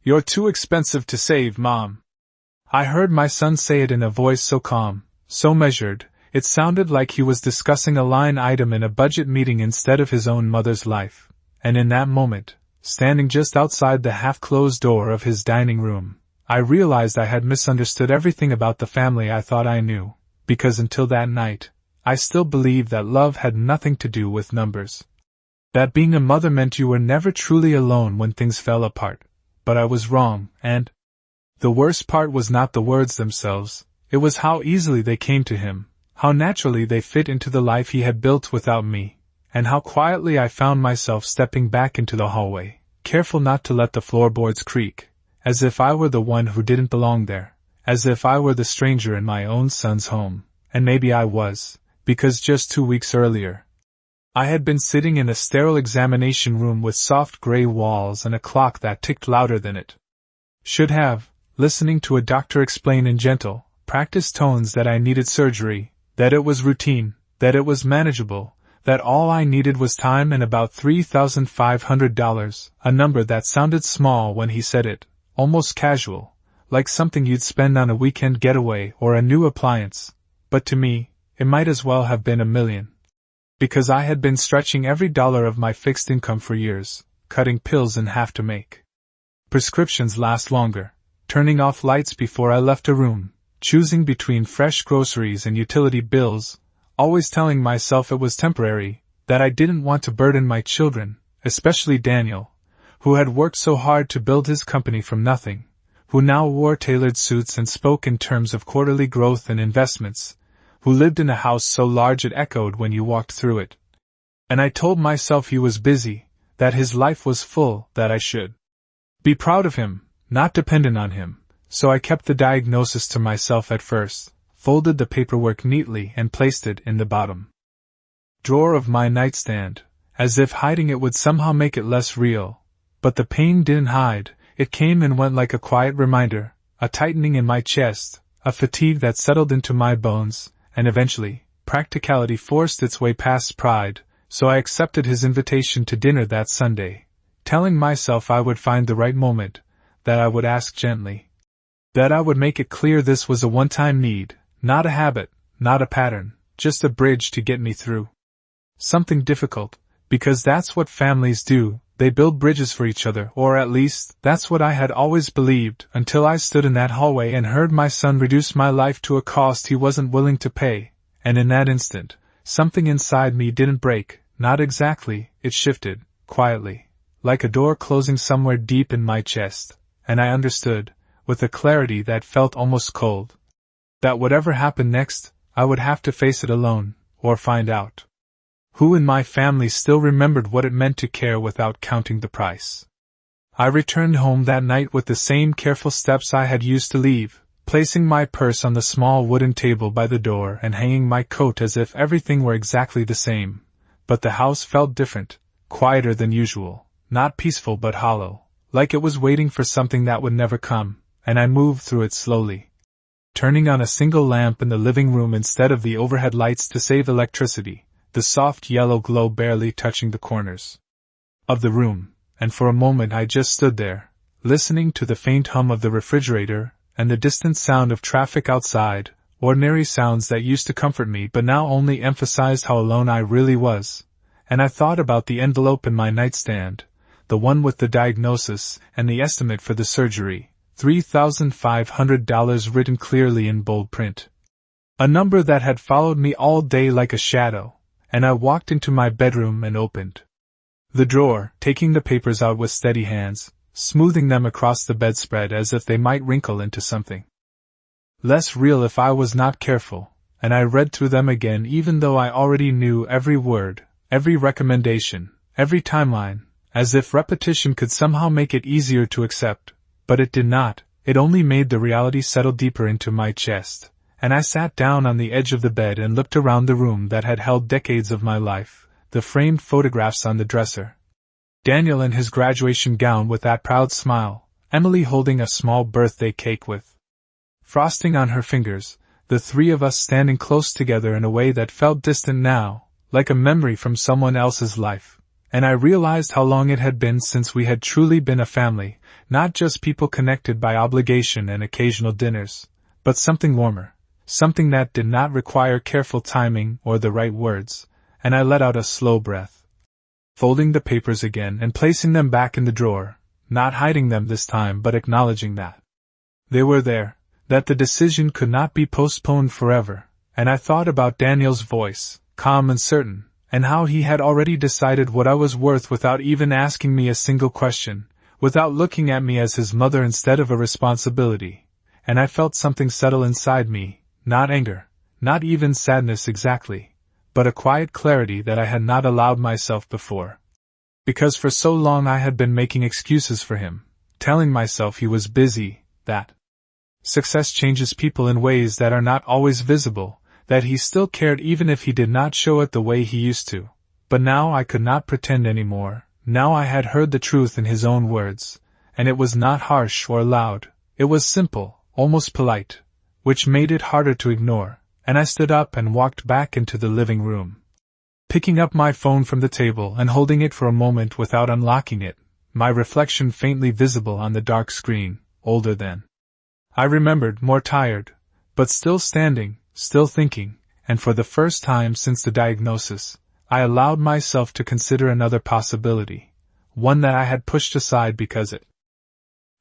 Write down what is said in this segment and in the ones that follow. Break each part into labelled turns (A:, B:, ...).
A: "You're too expensive to save, Mom." I heard my son say it in a voice so calm, so measured, it sounded like he was discussing a line item in a budget meeting instead of his own mother's life. And in that moment, standing just outside the half-closed door of his dining room, I realized I had misunderstood everything about the family I thought I knew, because until that night, I still believed that love had nothing to do with numbers. That being a mother meant you were never truly alone when things fell apart. But I was wrong, and the worst part was not the words themselves, it was how easily they came to him, how naturally they fit into the life he had built without me, and how quietly I found myself stepping back into the hallway, careful not to let the floorboards creak, as if I were the one who didn't belong there, as if I were the stranger in my own son's home, and maybe I was, because just 2 weeks earlier, I had been sitting in a sterile examination room with soft gray walls and a clock that ticked louder than it should have, listening to a doctor explain in gentle, practiced tones that I needed surgery, that it was routine, that it was manageable, that all I needed was time and about $3,500, a number that sounded small when he said it, almost casual, like something you'd spend on a weekend getaway or a new appliance, but to me, it might as well have been $1 million. Because I had been stretching every dollar of my fixed income for years, cutting pills in half to make prescriptions last longer, turning off lights before I left a room, choosing between fresh groceries and utility bills, always telling myself it was temporary, that I didn't want to burden my children, especially Daniel, who had worked so hard to build his company from nothing, who now wore tailored suits and spoke in terms of quarterly growth and investments, who lived in a house so large it echoed when you walked through it. And I told myself he was busy, that his life was full, that I should be proud of him, not dependent on him, so I kept the diagnosis to myself at first, folded the paperwork neatly and placed it in the bottom drawer of my nightstand, as if hiding it would somehow make it less real. But the pain didn't hide, it came and went like a quiet reminder, a tightening in my chest, a fatigue that settled into my bones, and eventually, practicality forced its way past pride, so I accepted his invitation to dinner that Sunday, telling myself I would find the right moment, that I would ask gently, that I would make it clear this was a one-time need, not a habit, not a pattern, just a bridge to get me through something difficult, because that's what families do, they build bridges for each other, or at least, that's what I had always believed, until I stood in that hallway and heard my son reduce my life to a cost he wasn't willing to pay, and in that instant, something inside me didn't break, not exactly, it shifted, quietly, like a door closing somewhere deep in my chest, and I understood, with a clarity that felt almost cold, that whatever happened next, I would have to face it alone, or find out who in my family still remembered what it meant to care without counting the price. I returned home that night with the same careful steps I had used to leave, placing my purse on the small wooden table by the door and hanging my coat as if everything were exactly the same. But the house felt different, quieter than usual, not peaceful but hollow, like it was waiting for something that would never come, and I moved through it slowly, turning on a single lamp in the living room instead of the overhead lights to save electricity, the soft yellow glow barely touching the corners of the room, and for a moment I just stood there, listening to the faint hum of the refrigerator and the distant sound of traffic outside, ordinary sounds that used to comfort me but now only emphasized how alone I really was, and I thought about the envelope in my nightstand, the one with the diagnosis and the estimate for the surgery, $3,500 written clearly in bold print. A number that had followed me all day like a shadow. And I walked into my bedroom and opened the drawer, taking the papers out with steady hands, smoothing them across the bedspread as if they might wrinkle into something less real if I was not careful, and I read through them again even though I already knew every word, every recommendation, every timeline, as if repetition could somehow make it easier to accept, but it did not, it only made the reality settle deeper into my chest. And I sat down on the edge of the bed and looked around the room that had held decades of my life, the framed photographs on the dresser, Daniel in his graduation gown with that proud smile, Emily holding a small birthday cake with frosting on her fingers, the three of us standing close together in a way that felt distant now, like a memory from someone else's life, and I realized how long it had been since we had truly been a family, not just people connected by obligation and occasional dinners, but something warmer, something that did not require careful timing or the right words, and I let out a slow breath. Folding the papers again and placing them back in the drawer, not hiding them this time but acknowledging that they were there, that the decision could not be postponed forever, and I thought about Daniel's voice, calm and certain, and how he had already decided what I was worth without even asking me a single question, without looking at me as his mother instead of a responsibility, and I felt something settle inside me, not anger, not even sadness exactly, but a quiet clarity that I had not allowed myself before. Because for so long I had been making excuses for him, telling myself he was busy, that success changes people in ways that are not always visible, that he still cared even if he did not show it the way he used to. But now I could not pretend anymore. Now I had heard the truth in his own words, and it was not harsh or loud, it was simple, almost polite, which made it harder to ignore, and I stood up and walked back into the living room. Picking up my phone from the table and holding it for a moment without unlocking it, my reflection faintly visible on the dark screen, older than I remembered, more tired, but still standing, still thinking, and for the first time since the diagnosis, I allowed myself to consider another possibility, one that I had pushed aside because it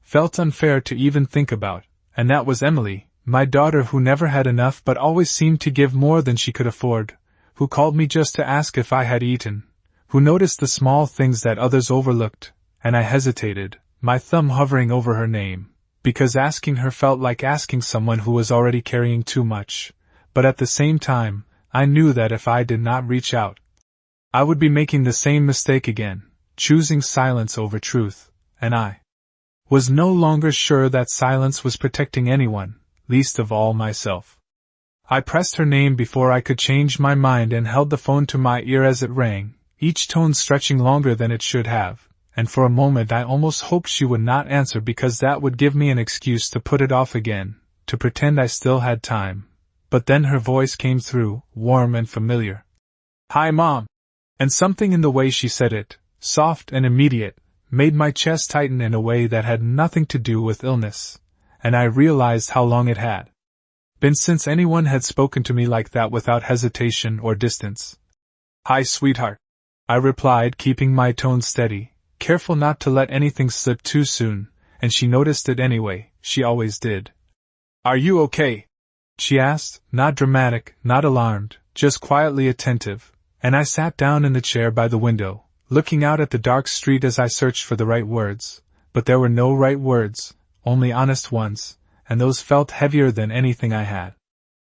A: felt unfair to even think about, and that was Emily, my daughter who never had enough but always seemed to give more than she could afford, who called me just to ask if I had eaten, who noticed the small things that others overlooked, and I hesitated, my thumb hovering over her name, because asking her felt like asking someone who was already carrying too much, but at the same time, I knew that if I did not reach out, I would be making the same mistake again, choosing silence over truth, and I was no longer sure that silence was protecting anyone, least of all myself. I pressed her name before I could change my mind and held the phone to my ear as it rang, each tone stretching longer than it should have, and for a moment I almost hoped she would not answer because that would give me an excuse to put it off again, to pretend I still had time. But then her voice came through, warm and familiar. "Hi, Mom." And something in the way she said it, soft and immediate, made my chest tighten in a way that had nothing to do with illness, and I realized how long it had been since anyone had spoken to me like that without hesitation or distance. "Hi, sweetheart," I replied, keeping my tone steady, careful not to let anything slip too soon, and she noticed it anyway, she always did. "Are you okay?" she asked, not dramatic, not alarmed, just quietly attentive, and I sat down in the chair by the window, looking out at the dark street as I searched for the right words, but there were no right words, only honest ones, and those felt heavier than anything I had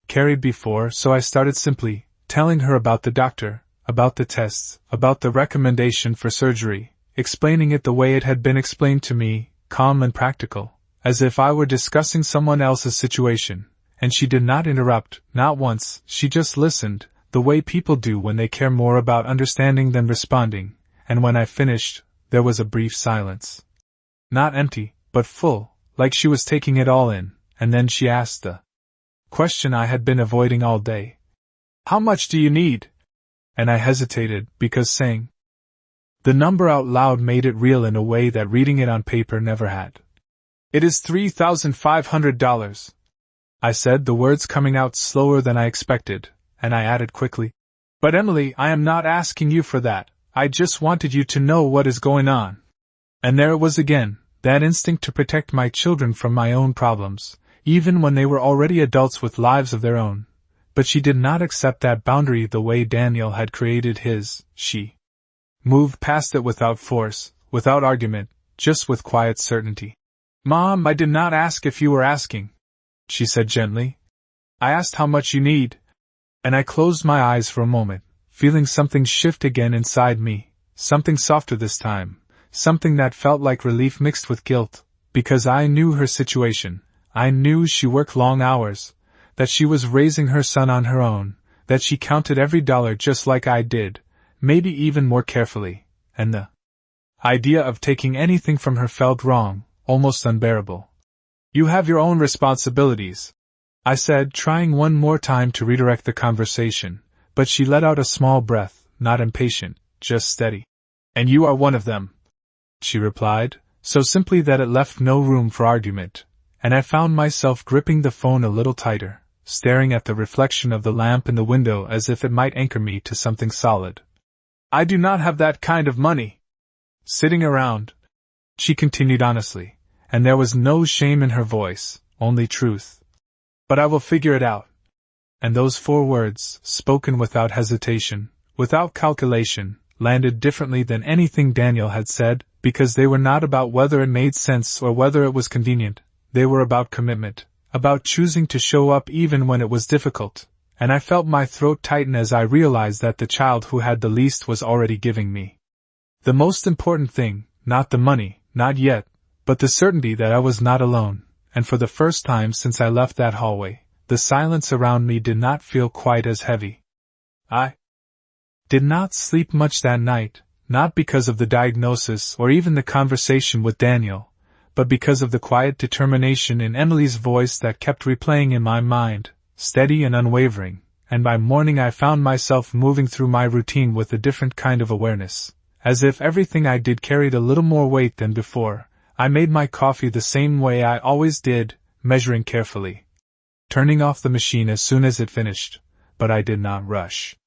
A: carried before, so I started simply, telling her about the doctor, about the tests, about the recommendation for surgery, explaining it the way it had been explained to me, calm and practical, as if I were discussing someone else's situation, and she did not interrupt, not once, she just listened, the way people do when they care more about understanding than responding, and when I finished, there was a brief silence. Not empty, but full, like she was taking it all in, and then she asked the question I had been avoiding all day. "How much do you need?" And I hesitated, because saying the number out loud made it real in a way that reading it on paper never had. "It is $3,500. I said, the words coming out slower than I expected, and I added quickly, "But Emily, I am not asking you for that, I just wanted you to know what is going on." And there it was again, that instinct to protect my children from my own problems, even when they were already adults with lives of their own. But she did not accept that boundary the way Daniel had created his. She moved past it without force, without argument, just with quiet certainty. "Mom, I did not ask if you were asking," she said gently. "I asked how much you need." And I closed my eyes for a moment, feeling something shift again inside me, something softer this time, something that felt like relief mixed with guilt, because I knew her situation. I knew she worked long hours, that she was raising her son on her own, that she counted every dollar just like I did, maybe even more carefully, and the idea of taking anything from her felt wrong, almost unbearable. "You have your own responsibilities," I said, trying one more time to redirect the conversation, but she let out a small breath, not impatient, just steady. And you are one of them, she replied, so simply that it left no room for argument, and I found myself gripping the phone a little tighter, staring at the reflection of the lamp in the window as if it might anchor me to something solid. I do not have that kind of money sitting around, she continued honestly, and there was no shame in her voice, only truth. But I will figure it out. And those 4 words, spoken without hesitation, without calculation, landed differently than anything Daniel had said, because they were not about whether it made sense or whether it was convenient. They were about commitment, about choosing to show up even when it was difficult, and I felt my throat tighten as I realized that the child who had the least was already giving me the most important thing, not the money, not yet, but the certainty that I was not alone, and for the first time since I left that hallway, the silence around me did not feel quite as heavy. I did not sleep much that night, not because of the diagnosis or even the conversation with Daniel, but because of the quiet determination in Emily's voice that kept replaying in my mind, steady and unwavering, and by morning I found myself moving through my routine with a different kind of awareness, as if everything I did carried a little more weight than before. I made my coffee the same way I always did, measuring carefully, turning off the machine as soon as it finished, but I did not rush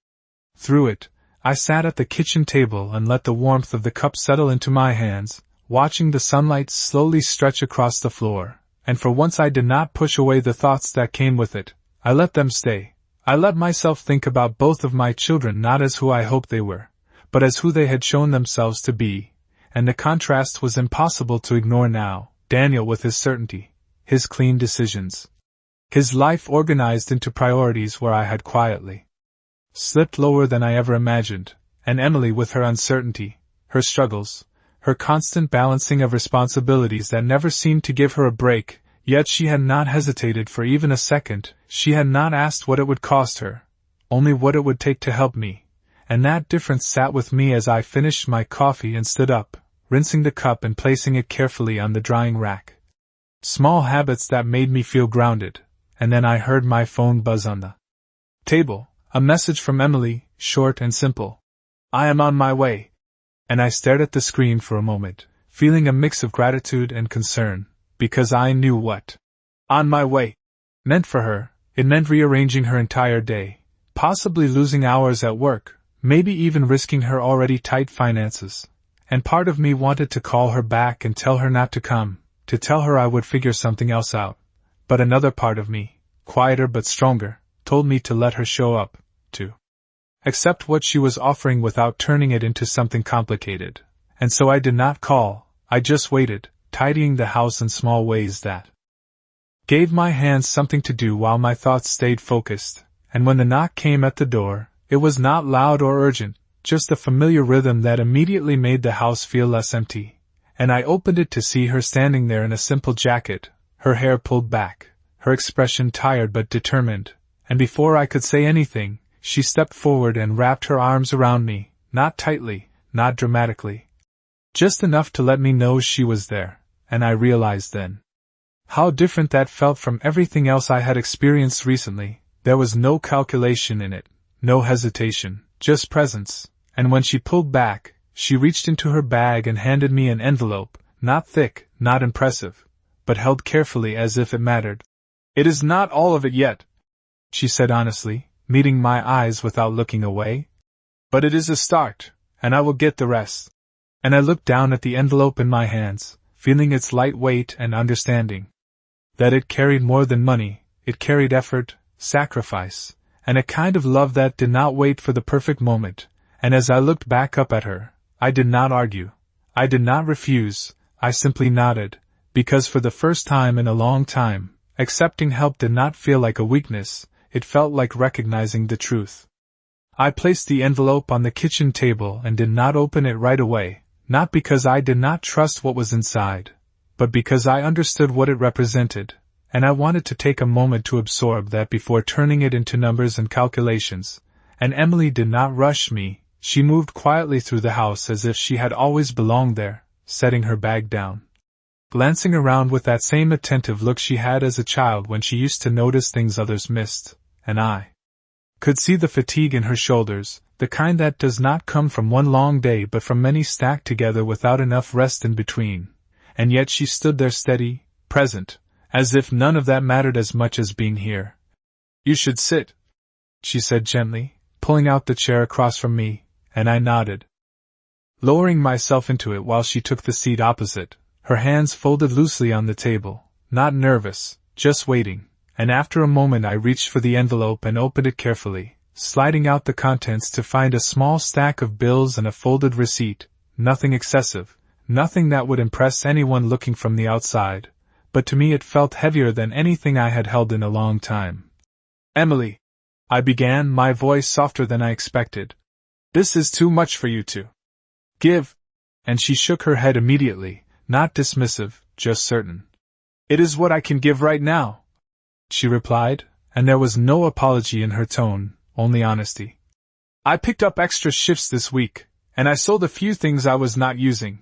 A: through it. I sat at the kitchen table and let the warmth of the cup settle into my hands, watching the sunlight slowly stretch across the floor, and for once I did not push away the thoughts that came with it. I let them stay. I let myself think about both of my children not as who I hoped they were, but as who they had shown themselves to be, and the contrast was impossible to ignore now. Daniel with his certainty, his clean decisions, his life organized into priorities where I had quietly slipped lower than I ever imagined, and Emily with her uncertainty, her struggles, her constant balancing of responsibilities that never seemed to give her a break. Yet she had not hesitated for even a second. She had not asked what it would cost her, only what it would take to help me, and that difference sat with me as I finished my coffee and stood up, rinsing the cup and placing it carefully on the drying rack. Small habits that made me feel grounded, and then I heard my phone buzz on the table, a message from Emily, short and simple. I am on my way. And I stared at the screen for a moment, feeling a mix of gratitude and concern, because I knew what on my way meant for her. It meant rearranging her entire day, possibly losing hours at work, maybe even risking her already tight finances. And part of me wanted to call her back and tell her not to come, to tell her I would figure something else out. But another part of me, quieter but stronger, told me to let her show up, to accept what she was offering without turning it into something complicated. And so I did not call. I just waited, tidying the house in small ways that gave my hands something to do while my thoughts stayed focused. And when the knock came at the door, it was not loud or urgent, just a familiar rhythm that immediately made the house feel less empty. And I opened it to see her standing there in a simple jacket, her hair pulled back, her expression tired but determined. And before I could say anything, she stepped forward and wrapped her arms around me, not tightly, not dramatically, just enough to let me know she was there. And I realized then how different that felt from everything else I had experienced recently. There was no calculation in it, no hesitation, just presence. And when she pulled back, she reached into her bag and handed me an envelope, not thick, not impressive, but held carefully as if it mattered. It is not all of it yet, she said honestly, meeting my eyes without looking away. But it is a start, and I will get the rest. And I looked down at the envelope in my hands, feeling its light weight and understanding that it carried more than money. It carried effort, sacrifice, and a kind of love that did not wait for the perfect moment. And as I looked back up at her, I did not argue. I did not refuse. I simply nodded, because for the first time in a long time, accepting help did not feel like a weakness. It felt like recognizing the truth. I placed the envelope on the kitchen table and did not open it right away, not because I did not trust what was inside, but because I understood what it represented, and I wanted to take a moment to absorb that before turning it into numbers and calculations. And Emily did not rush me. She moved quietly through the house as if she had always belonged there, setting her bag down, glancing around with that same attentive look she had as a child when she used to notice things others missed. And I could see the fatigue in her shoulders, the kind that does not come from one long day but from many stacked together without enough rest in between. And yet she stood there steady, present, as if none of that mattered as much as being here. "You should sit," she said gently, pulling out the chair across from me, and I nodded, lowering myself into it while she took the seat opposite, her hands folded loosely on the table, not nervous, just waiting, and after a moment I reached for the envelope and opened it carefully, sliding out the contents to find a small stack of bills and a folded receipt, nothing excessive, nothing that would impress anyone looking from the outside, but to me it felt heavier than anything I had held in a long time. "Emily," I began, my voice softer than I expected, "this is too much for you to give," and she shook her head immediately, not dismissive, just certain. "It is what I can give right now," she replied, and there was no apology in her tone, only honesty. "I picked up extra shifts this week, and I sold a few things I was not using,"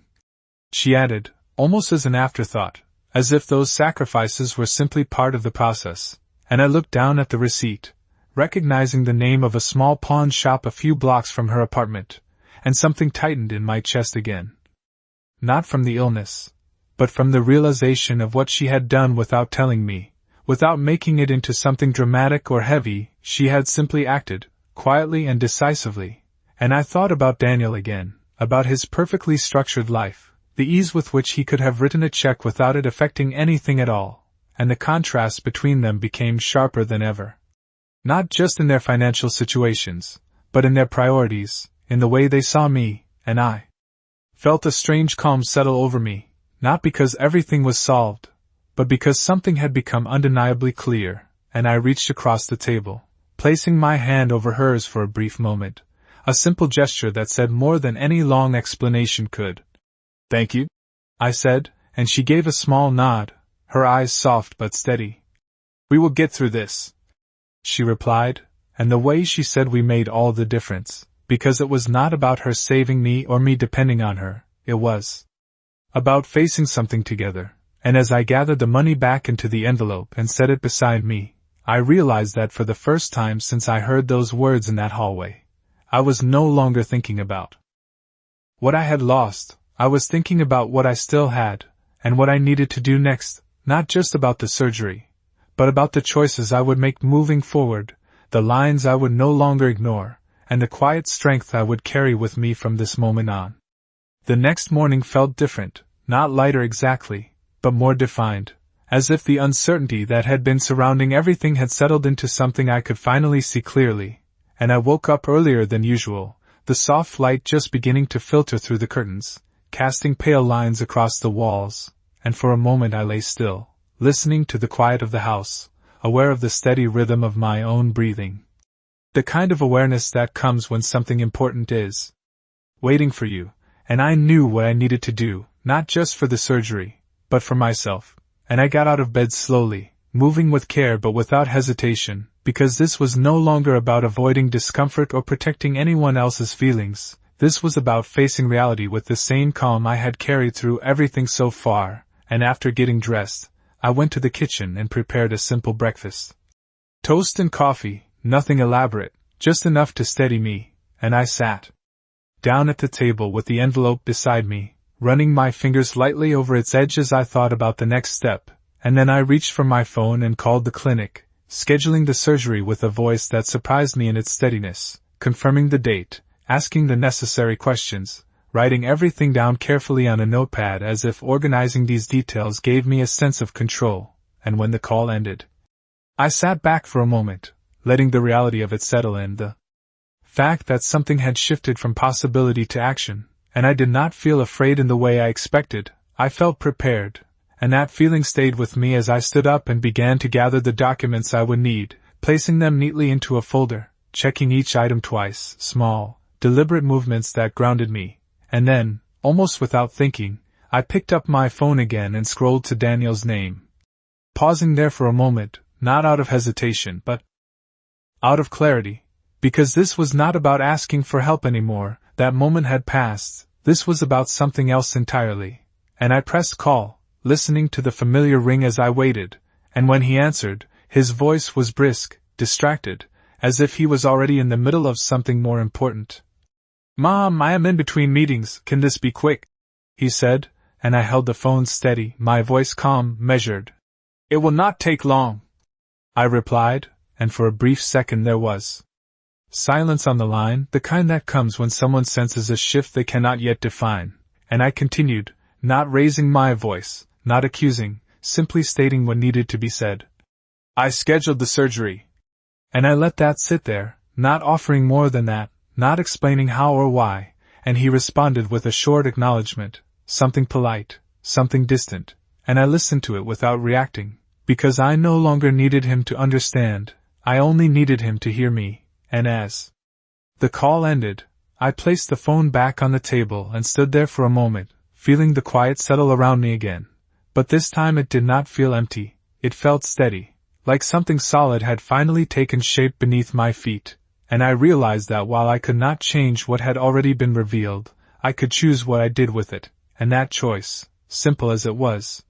A: she added, almost as an afterthought, as if those sacrifices were simply part of the process, and I looked down at the receipt, recognizing the name of a small pawn shop a few blocks from her apartment, and something tightened in my chest again. Not from the illness, but from the realization of what she had done without telling me, without making it into something dramatic or heavy. She had simply acted, quietly and decisively, and I thought about Daniel again, about his perfectly structured life, the ease with which he could have written a check without it affecting anything at all, and the contrast between them became sharper than ever. Not just in their financial situations, but in their priorities, in the way they saw me, and I felt a strange calm settle over me, not because everything was solved, but because something had become undeniably clear, and I reached across the table, placing my hand over hers for a brief moment, a simple gesture that said more than any long explanation could. "Thank you," I said, and she gave a small nod, her eyes soft but steady. "We will get through this," she replied, and the way she said we made all the difference, because it was not about her saving me or me depending on her, it was about facing something together, and as I gathered the money back into the envelope and set it beside me, I realized that for the first time since I heard those words in that hallway, I was no longer thinking about what I had lost. I was thinking about what I still had, and what I needed to do next, not just about the surgery, but about the choices I would make moving forward, the lines I would no longer ignore, and the quiet strength I would carry with me from this moment on. The next morning felt different, not lighter exactly, but more defined, as if the uncertainty that had been surrounding everything had settled into something I could finally see clearly, and I woke up earlier than usual, the soft light just beginning to filter through the curtains, casting pale lines across the walls, and for a moment I lay still, listening to the quiet of the house, aware of the steady rhythm of my own breathing. The kind of awareness that comes when something important is waiting for you, and I knew what I needed to do, not just for the surgery, but for myself, and I got out of bed slowly, moving with care but without hesitation, because this was no longer about avoiding discomfort or protecting anyone else's feelings. This was about facing reality with the same calm I had carried through everything so far, and after getting dressed, I went to the kitchen and prepared a simple breakfast. Toast and coffee, nothing elaborate, just enough to steady me, and I sat down at the table with the envelope beside me, running my fingers lightly over its edge as I thought about the next step, and then I reached for my phone and called the clinic, scheduling the surgery with a voice that surprised me in its steadiness, confirming the date, asking the necessary questions, writing everything down carefully on a notepad as if organizing these details gave me a sense of control, and when the call ended, I sat back for a moment, letting the reality of it settle in, the fact that something had shifted from possibility to action, and I did not feel afraid in the way I expected. I felt prepared, and that feeling stayed with me as I stood up and began to gather the documents I would need, placing them neatly into a folder, checking each item twice, small, deliberate movements that grounded me, and then, almost without thinking, I picked up my phone again and scrolled to Daniel's name. Pausing there for a moment, not out of hesitation but out of clarity, because this was not about asking for help anymore. That moment had passed. This was about something else entirely, and I pressed call, listening to the familiar ring as I waited, and when he answered, his voice was brisk, distracted, as if he was already in the middle of something more important. "Mom, I am in between meetings, can this be quick?" he said, and I held the phone steady, my voice calm, measured. "It will not take long," I replied, and for a brief second there was silence on the line, the kind that comes when someone senses a shift they cannot yet define, and I continued, not raising my voice, not accusing, simply stating what needed to be said. "I scheduled the surgery." And I let that sit there, not offering more than that, not explaining how or why, and he responded with a short acknowledgement, something polite, something distant, and I listened to it without reacting, because I no longer needed him to understand, I only needed him to hear me. And as the call ended, I placed the phone back on the table and stood there for a moment, feeling the quiet settle around me again. But this time it did not feel empty, it felt steady, like something solid had finally taken shape beneath my feet, and I realized that while I could not change what had already been revealed, I could choose what I did with it, and that choice, simple as it was,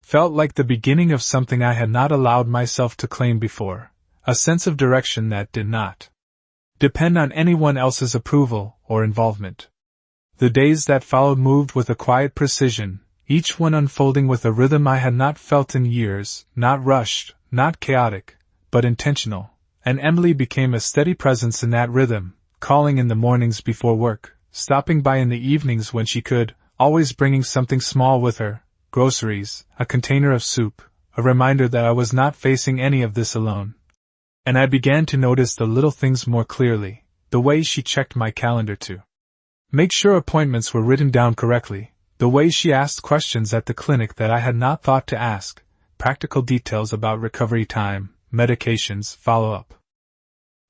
A: felt like the beginning of something I had not allowed myself to claim before. A sense of direction that did not depend on anyone else's approval or involvement. The days that followed moved with a quiet precision, each one unfolding with a rhythm I had not felt in years, not rushed, not chaotic, but intentional, and Emily became a steady presence in that rhythm, calling in the mornings before work, stopping by in the evenings when she could, always bringing something small with her, groceries, a container of soup, a reminder that I was not facing any of this alone. And I began to notice the little things more clearly, the way she checked my calendar to make sure appointments were written down correctly, the way she asked questions at the clinic that I had not thought to ask, practical details about recovery time, medications, follow-up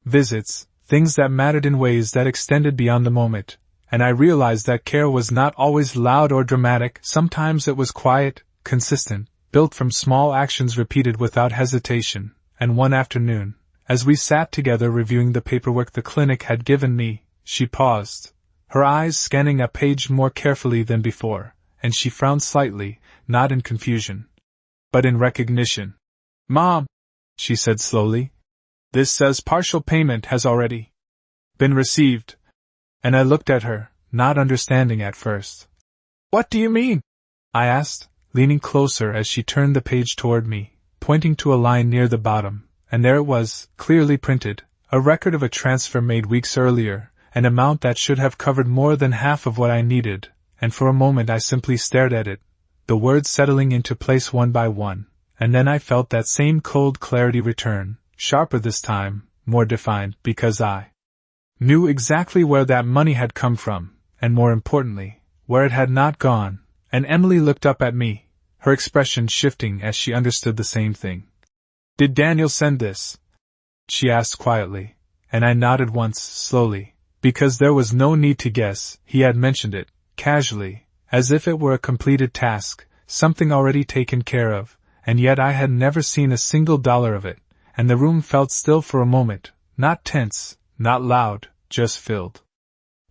A: visits, things that mattered in ways that extended beyond the moment, and I realized that care was not always loud or dramatic, sometimes it was quiet, consistent, built from small actions repeated without hesitation, and one afternoon, as we sat together reviewing the paperwork the clinic had given me, she paused, her eyes scanning a page more carefully than before, and she frowned slightly, not in confusion, but in recognition. "Mom," she said slowly, "this says partial payment has already been received." And I looked at her, not understanding at first. "What do you mean?" I asked, leaning closer as she turned the page toward me, pointing to a line near the bottom. And there it was, clearly printed, a record of a transfer made weeks earlier, an amount that should have covered more than half of what I needed, and for a moment I simply stared at it, the words settling into place one by one, and then I felt that same cold clarity return, sharper this time, more defined, because I knew exactly where that money had come from, and more importantly, where it had not gone, and Emily looked up at me, her expression shifting as she understood the same thing. "Did Daniel send this?" she asked quietly, and I nodded once, slowly, because there was no need to guess. He had mentioned it, casually, as if it were a completed task, something already taken care of, and yet I had never seen a single dollar of it, and the room felt still for a moment, not tense, not loud, just filled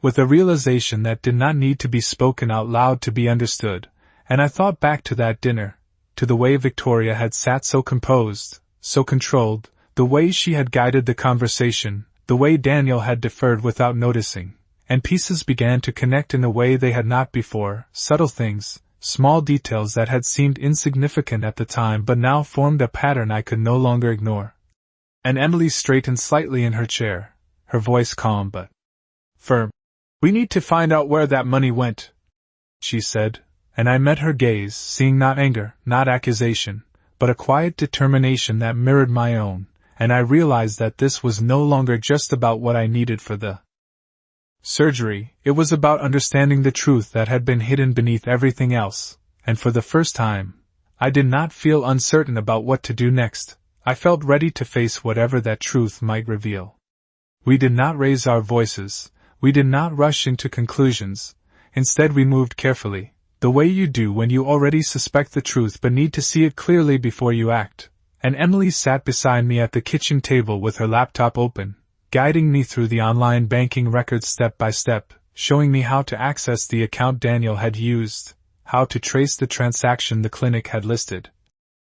A: with a realization that did not need to be spoken out loud to be understood, and I thought back to that dinner, to the way Victoria had sat so composed, so controlled, the way she had guided the conversation, the way Daniel had deferred without noticing, and pieces began to connect in a way they had not before, subtle things, small details that had seemed insignificant at the time but now formed a pattern I could no longer ignore. And Emily straightened slightly in her chair, her voice calm but firm. "We need to find out where that money went," she said, and I met her gaze, seeing not anger, not accusation, but a quiet determination that mirrored my own, and I realized that this was no longer just about what I needed for the surgery, it was about understanding the truth that had been hidden beneath everything else, and for the first time, I did not feel uncertain about what to do next. I felt ready to face whatever that truth might reveal. We did not raise our voices, we did not rush into conclusions, instead we moved carefully, the way you do when you already suspect the truth but need to see it clearly before you act. And Emily sat beside me at the kitchen table with her laptop open, guiding me through the online banking records step by step, showing me how to access the account Daniel had used, how to trace the transaction the clinic had listed.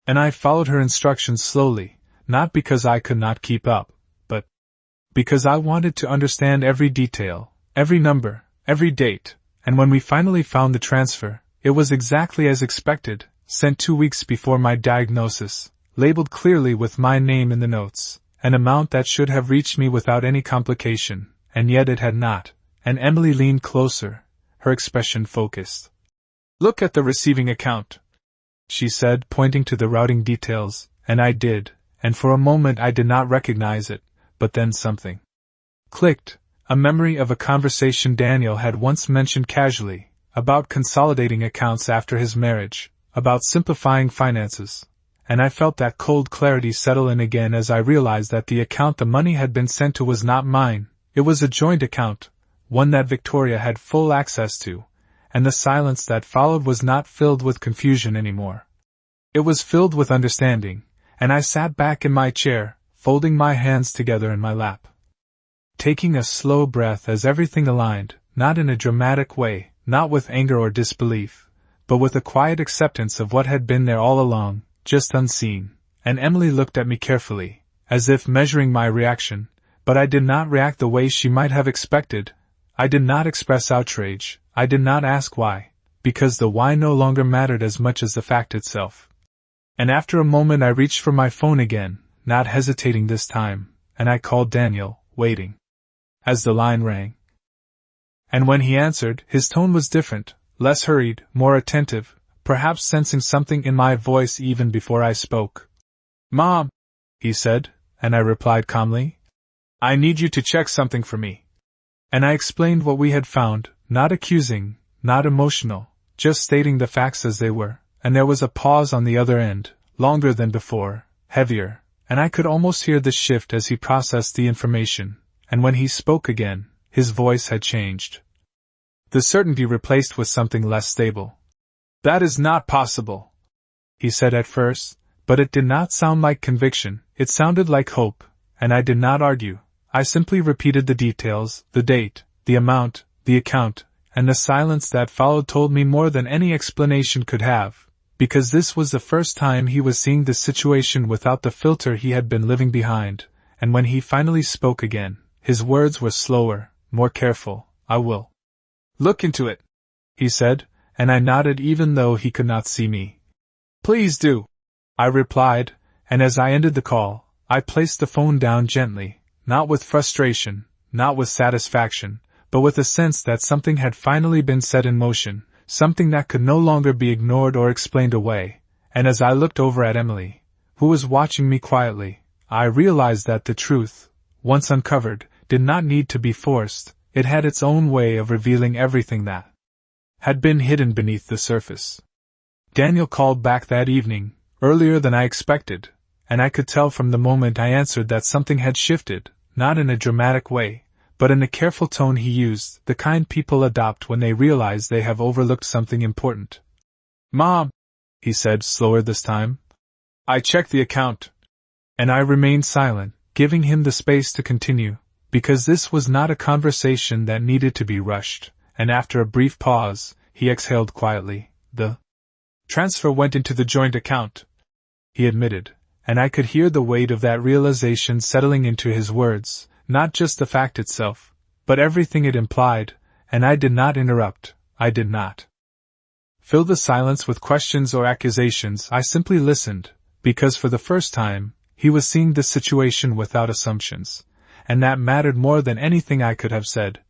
A: And I followed her instructions slowly, not because I could not keep up, but Because I wanted to understand every detail, every number, every date, and when we finally found the transfer, it was exactly as expected, sent 2 weeks before my diagnosis, labeled clearly with my name in the notes, an amount that should have reached me without any complication, and yet it had not, and Emily leaned closer, her expression focused. "Look at the receiving account," she said, pointing to the routing details, and I did, and for a moment I did not recognize it, but then something clicked, a memory of a conversation Daniel had once mentioned casually, about consolidating accounts after his marriage, about simplifying finances, and I felt that cold clarity settle in again as I realized that the account the money had been sent to was not mine, it was a joint account, one that Victoria had full access to, and the silence that followed was not filled with confusion anymore. It was filled with understanding, and I sat back in my chair, folding my hands together in my lap, taking a slow breath as everything aligned, not in a dramatic way, not with anger or disbelief, but with a quiet acceptance of what had been there all along, just unseen, and Emily looked at me carefully, as if measuring my reaction, but I did not react the way she might have expected. I did not express outrage, I did not ask why, because the why no longer mattered as much as the fact itself. And after a moment I reached for my phone again, not hesitating this time, and I called Daniel, waiting. As the line rang, and when he answered, his tone was different, less hurried, more attentive, perhaps sensing something in my voice even before I spoke. "Mom," he said, and I replied calmly, "I need you to check something for me." And I explained what we had found, not accusing, not emotional, just stating the facts as they were, and there was a pause on the other end, longer than before, heavier, and I could almost hear the shift as he processed the information, and when he spoke again, his voice had changed. The certainty replaced with something less stable. "That is not possible," he said at first, but it did not sound like conviction, it sounded like hope, and I did not argue. I simply repeated the details, the date, the amount, the account, and the silence that followed told me more than any explanation could have, because this was the first time he was seeing the situation without the filter he had been living behind, and when he finally spoke again, his words were slower, more careful. "I will look into it," he said, and I nodded even though he could not see me. "Please do," I replied, and as I ended the call, I placed the phone down gently, not with frustration, not with satisfaction, but with a sense that something had finally been set in motion, something that could no longer be ignored or explained away, and as I looked over at Emily, who was watching me quietly, I realized that the truth, once uncovered, did not need to be forced, it had its own way of revealing everything that had been hidden beneath the surface. Daniel called back that evening, earlier than I expected, and I could tell from the moment I answered that something had shifted, not in a dramatic way, but in the careful tone he used, the kind people adopt when they realize they have overlooked something important. "Mom," he said, slower this time, "I checked the account." And I remained silent, giving him the space to continue, because this was not a conversation that needed to be rushed, and after a brief pause, he exhaled quietly. "The transfer went into the joint account," he admitted, and I could hear the weight of that realization settling into his words, not just the fact itself, but everything it implied, and I did not interrupt, I did not fill the silence with questions or accusations, I simply listened, because for the first time, he was seeing the situation without assumptions, and that mattered more than anything I could have said.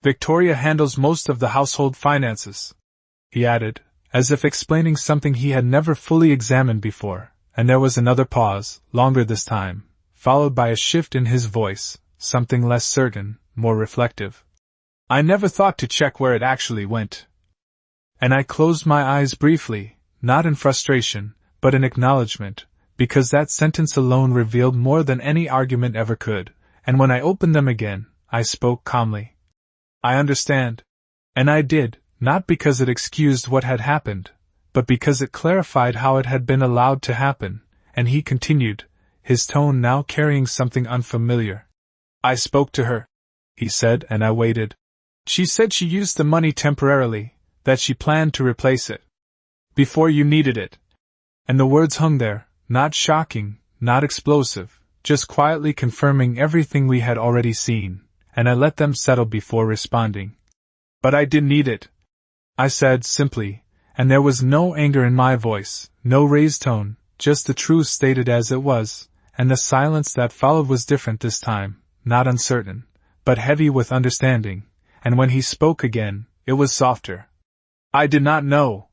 A: "Victoria handles most of the household finances," he added, as if explaining something he had never fully examined before, and there was another pause, longer this time, followed by a shift in his voice, something less certain, more reflective. "I never thought to check where it actually went." And I closed my eyes briefly, not in frustration, but in acknowledgement, because that sentence alone revealed more than any argument ever could, and when I opened them again, I spoke calmly. "I understand." And I did, not because it excused what had happened, but because it clarified how it had been allowed to happen, and he continued, his tone now carrying something unfamiliar. "I spoke to her," he said, and I waited. "She said she used the money temporarily, that she planned to replace it before you needed it." And the words hung there, not shocking, not explosive, just quietly confirming everything we had already seen, and I let them settle before responding. But I didn't need it, I said simply, and there was no anger in my voice, no raised tone, just the truth stated as it was, and the silence that followed was different this time, not uncertain, but heavy with understanding, and when he spoke again, it was softer. I did not know,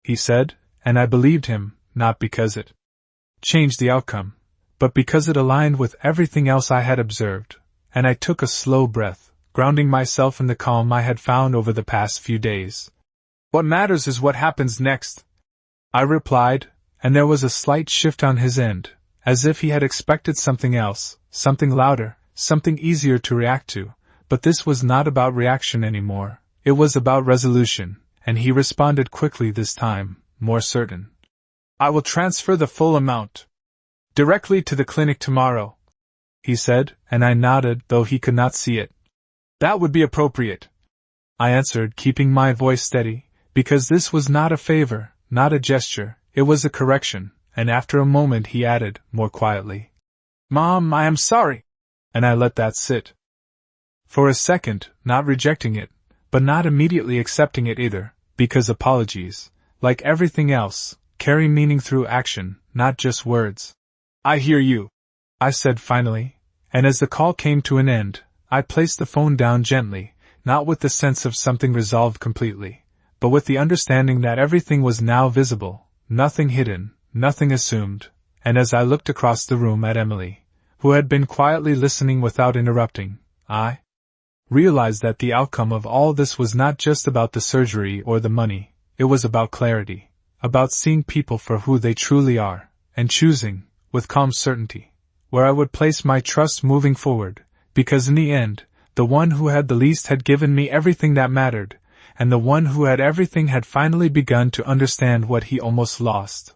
A: he said, and I believed him, not because it changed the outcome, but because it aligned with everything else I had observed, and I took a slow breath, grounding myself in the calm I had found over the past few days. What matters is what happens next, I replied, and there was a slight shift on his end, as if he had expected something else, something louder, something easier to react to, but this was not about reaction anymore, it was about resolution, and he responded quickly this time, more certain. I will transfer the full amount directly to the clinic tomorrow, he said, and I nodded, though he could not see it. That would be appropriate, I answered, keeping my voice steady, because this was not a favor, not a gesture, it was a correction, and after a moment he added, more quietly, Mom, I am sorry, and I let that sit. For a second, not rejecting it, but not immediately accepting it either, because apologies, like everything else, carry meaning through action, not just words. I hear you, I said finally, and as the call came to an end, I placed the phone down gently, not with the sense of something resolved completely, but with the understanding that everything was now visible, nothing hidden, nothing assumed, and as I looked across the room at Emily, who had been quietly listening without interrupting, I realized that the outcome of all this was not just about the surgery or the money, it was about clarity, about seeing people for who they truly are, and choosing, with calm certainty, where I would place my trust moving forward, because in the end, the one who had the least had given me everything that mattered, and the one who had everything had finally begun to understand what he almost lost.